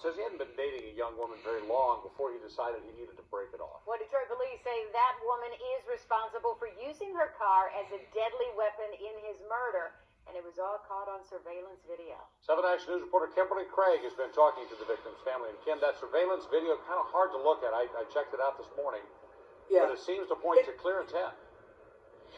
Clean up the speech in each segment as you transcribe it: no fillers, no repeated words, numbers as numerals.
says he hadn't been dating a young woman very long before he decided he needed to break it off. Well, Detroit police say that woman is responsible for using her car as a deadly weapon in his murder, and it was all caught on surveillance video. 7 Action News reporter Kimberly Craig has been talking to the victim's family. And Kim, that surveillance video, kind of hard to look at. I checked it out this morning. Yeah. But it seems to point to clear intent.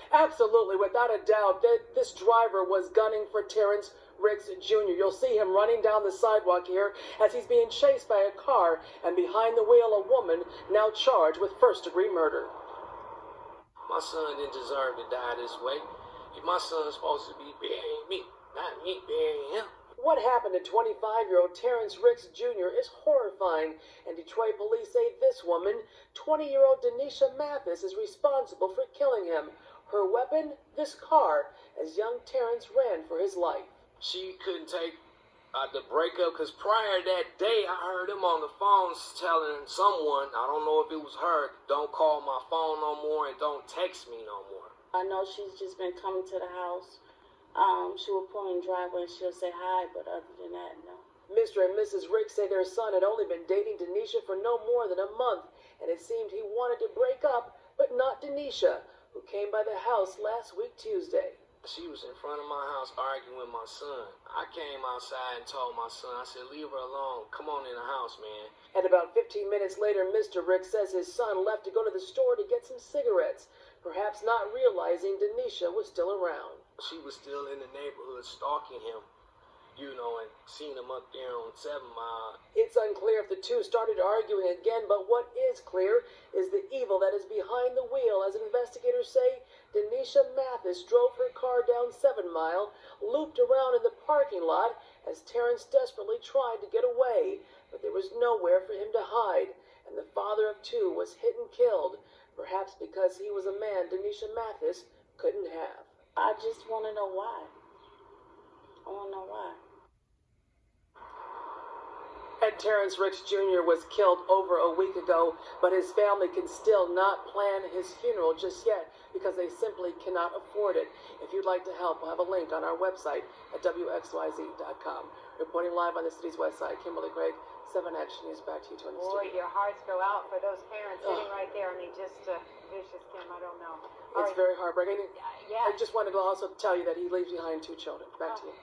Absolutely, without a doubt, this driver was gunning for Terrence Ricks Jr. You'll see him running down the sidewalk here as he's being chased by a car, and behind the wheel a woman now charged with first-degree murder. My son didn't deserve to die this way. My son's supposed to be burying me, not me burying him. What happened to 25-year-old Terrence Ricks Jr. is horrifying, and Detroit police say this woman, 20-year-old Denisha Mathis, is responsible for killing him. Her weapon, this car, as young Terrence ran for his life. She couldn't take the breakup because prior to that day, I heard him on the phone telling someone, I don't know if it was her, don't call my phone no more and don't text me no more. I know she's just been coming to the house. She will pull in the driveway and she'll say hi, but other than that, no. Mr. and Mrs. Ricks say their son had only been dating Denisha for no more than a month, and it seemed he wanted to break up, but not Denisha, who came by the house last week Tuesday. She was in front of my house arguing with my son. I came outside and told my son, I said, leave her alone. Come on in the house, man. And about 15 minutes later, Mr. Ricks says his son left to go to the store to get some cigarettes, perhaps not realizing Denisha was still around. She was still in the neighborhood stalking him, and seen him up there on 7 Mile. It's unclear if the two started arguing again, but what is clear is the evil that is behind the wheel. As investigators say, Denisha Mathis drove her car down 7 Mile, looped around in the parking lot as Terrence desperately tried to get away, but there was nowhere for him to hide, and the father of 2 was hit and killed, perhaps because he was a man Denisha Mathis couldn't have. I just want to know why. I want to know why. And Terrence Ricks Jr. was killed over a week ago, but his family can still not plan his funeral just yet because they simply cannot afford it. If you'd like to help, we'll have a link on our website at wxyz.com. Reporting live on the city's west side, Kimberly Craig, 7 Action News. Back to you, 20 Boy, your hearts go out for those parents sitting right there. I mean, just vicious, Kim. I don't know. It's very heartbreaking. Yeah. I just wanted to also tell you that he leaves behind 2 children. Back to you.